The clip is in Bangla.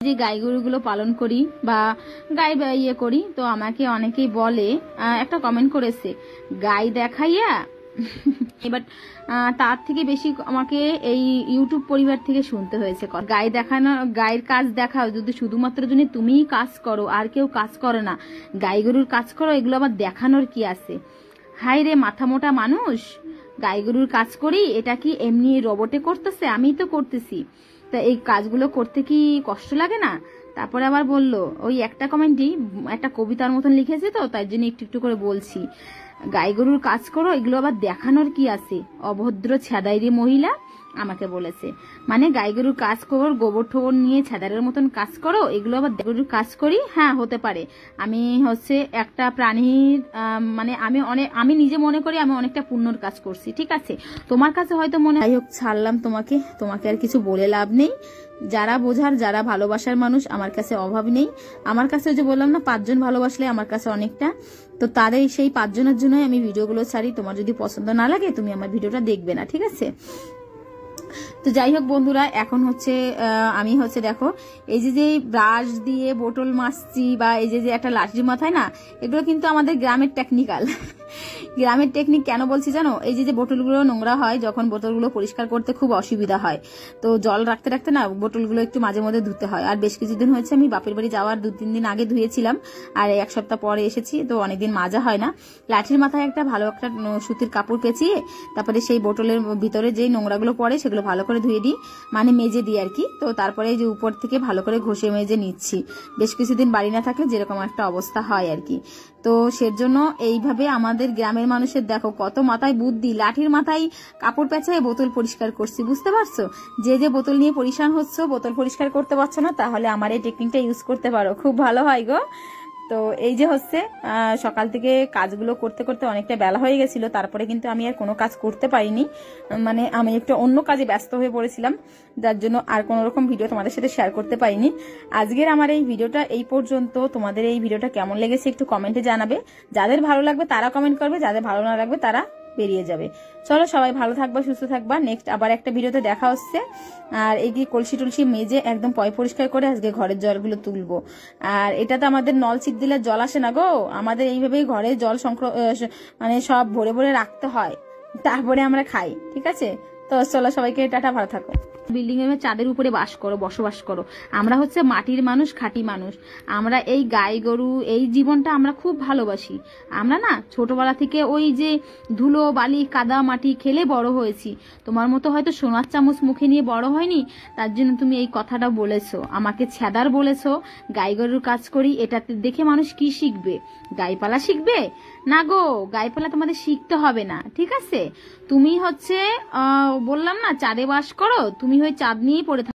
যে গাই গরুগুলো পালন করি বা গাই ইয়ে করি, তো আমাকে অনেকেই বলে, একটা কমেন্ট করেছে গাই দেখাইয়া এবার তার থেকে বেশি আমাকে এই ইউটিউব পরিবার থেকে শুনতে হয়েছে গাই দেখানো, গায়ের কাজ দেখাও, যদি শুধুমাত্র জন্য তুমিই কাজ করো আর কেউ কাজ করে না, গাই গরুর কাজ করো, এগুলো আবার দেখানোর কি আছে? হাই রে মাথা মোটা মানুষ, গাই গরুর কাজ করি, এটা কি এমনি রোবটে করতেছে? আমি তো করতেছি, তা এই কাজগুলো করতে কি কষ্ট লাগে না? তারপরে আবার বললো, ওই একটা কমেন্টই একটা কবিতার মতন লিখেছে, তো তাই জন্য একটু একটু করে বলছি, গাই গরুর কাজ করো, এগুলো আবার দেখানোর কি আছে? অভদ্র ছেদাইরি মহিলা আমাকে বলেছে, মানে গাই গরুর কাজ করো, গোবর ঠোবর নিয়ে ছেদারের মতন কাজ করো, এগুলো আবার গরুর কাজ করি। হ্যাঁ, হতে পারে আমি হচ্ছে একটা প্রাণীর, মানে আমি নিজে মনে করি আমি অনেকটা পুণ্যর কাজ করছি, ঠিক আছে? তোমার কাছে হয়তো মনে, যাই হোক ছাড়লাম, তোমাকে আর কিছু বলে লাভ নেই। যারা বোঝার, যারা ভালোবাসার মানুষ, আমার কাছে অভাব নেই। আমার কাছে যে বললাম না 5 জন ভালোবাসলে আমার কাছে অনেকটা, তো তাদের সেই 5 জনের জন্যই আমি ভিডিওগুলো ছাড়ি। তোমার যদি পছন্দ না লাগে তুমি আমার ভিডিওটা দেখবে না, ঠিক আছে? তো যাই হোক বন্ধুরা, এখন হচ্ছে আমি হচ্ছে দেখো এই যে ব্রাশ দিয়ে বোতল মাজছি বা এই যে একটা লাঠির মাথায় না, এগুলো কিন্তু আমাদের গ্রামের টেকনিক্যাল। গ্রামের টেকনিক কেন বলছি জানো? এই যে বোতলগুলো নোংরা হয়, যখন বোতলগুলো পরিষ্কার করতে খুব অসুবিধা হয়, তো জল রাখতে রাখতে না বোতলগুলো একটু মাঝে মধ্যে ধুতে হয়। আর বেশ কিছুদিন হয়েছে আমি বাপের বাড়ি যাওয়ার 2-3 দিন আগে ধুয়েছিলাম, আর 1 সপ্তাহ পরে এসেছি, তো অনেকদিন মাজা হয় না। লাঠির মাথায় একটা ভালো একটা সুতির কাপড় পেঁচিয়ে তারপরে সেই বোতলের ভিতরে যেই নোংরাগুলো পড়ে সেগুলো ভালো করে ধুয়ে দিই, মানে মেজে দিই আর কি। তো তারপরে এই যে উপর থেকে ভালো করে ঘষে মেজে নিচ্ছি, বেশ কিছুদিন বাড়ি না থাকলে যেরকম একটা অবস্থা হয় আর কি। তো সেজন্য এইভাবে আমাদের গ্রামের মানুষের দেখো কত মাথায় বুদ্ধি, লাঠির মাথায় কাপড় পেঁচায় বোতল পরিষ্কার করছি, বুঝতে পারছো? যে বোতল নিয়ে পরিষ্কার হচ্ছে, বোতল পরিষ্কার করতে পারছো না, তাহলে আমার এই টেকনিকটা ইউজ করতে পারো, খুব ভালো হয় গো। তো এই যে হচ্ছে সকাল থেকে কাজগুলো করতে করতে অনেকটা বেলা হয়ে গেছিল, তারপরে কিন্তু আমি আর কোনো কাজ করতে পারিনি, মানে আমি একটু অন্য কাজে ব্যস্ত হয়ে পড়েছিলাম, যার জন্য আর কোনো রকম ভিডিও তোমাদের সাথে শেয়ার করতে পারিনি। আজকের আমার এই ভিডিওটা এই পর্যন্ত। তোমাদের এই ভিডিওটা কেমন লেগেছে একটু কমেন্টে জানাবে। যাদের ভালো লাগবে তারা কমেন্ট করবে, যাদের ভালো না লাগবে তারা বেরিয়ে যাবে। চলো, সবাই ভালো থাকবা, সুস্থ থাকবা। নেক্সট আবার একটা ভিডিওতে দেখা হচ্ছে। আর এই কলসি টলসি মেজে একদম পরিষ্কার করে আজকে ঘরের জলগুলো তুলবো। আর এটা তো আমাদের নল ছিট দিলে জল আসে না গো, আমাদের এইভাবেই ঘরে জল মানে সব ভরে ভরে রাখতে হয়, তারপরে আমরা খাই, ঠিক আছে? তো চলো, সবাইকে টাটা, ভালো থাকো। বিল্ডিং এর চাঁদের উপরে বসবাস করো। আমরা হচ্ছে মাটির মানুষ, খাঁটি মানুষ। আমরা এই গাই গরু এই জীবনটা আমরা খুব ভালোবাসি। আমরা না ছোটবেলা থেকে ওই যে ধুলো বালি কাদা মাটি খেলে বড় হয়েছি। তোমার মতো হয়তো সোনার চামচ মুখে নিয়ে বড় হয়নি, তার জন্য তুমি এই কথাটা বলেছো, আমাকে ছ্যাদার বলেছো। গাই গরুর কাজ করি, এটাতে দেখে মানুষ কি শিখবে? গাইপালা শিখবে না গো, গাইপালা তোমাদের শিখতে হবে না, ঠিক আছে? তুমি হচ্ছে বললাম না চাঁদে বাস করো, তুমি ওই চাঁদ নিয়েই পড়ে থাকো।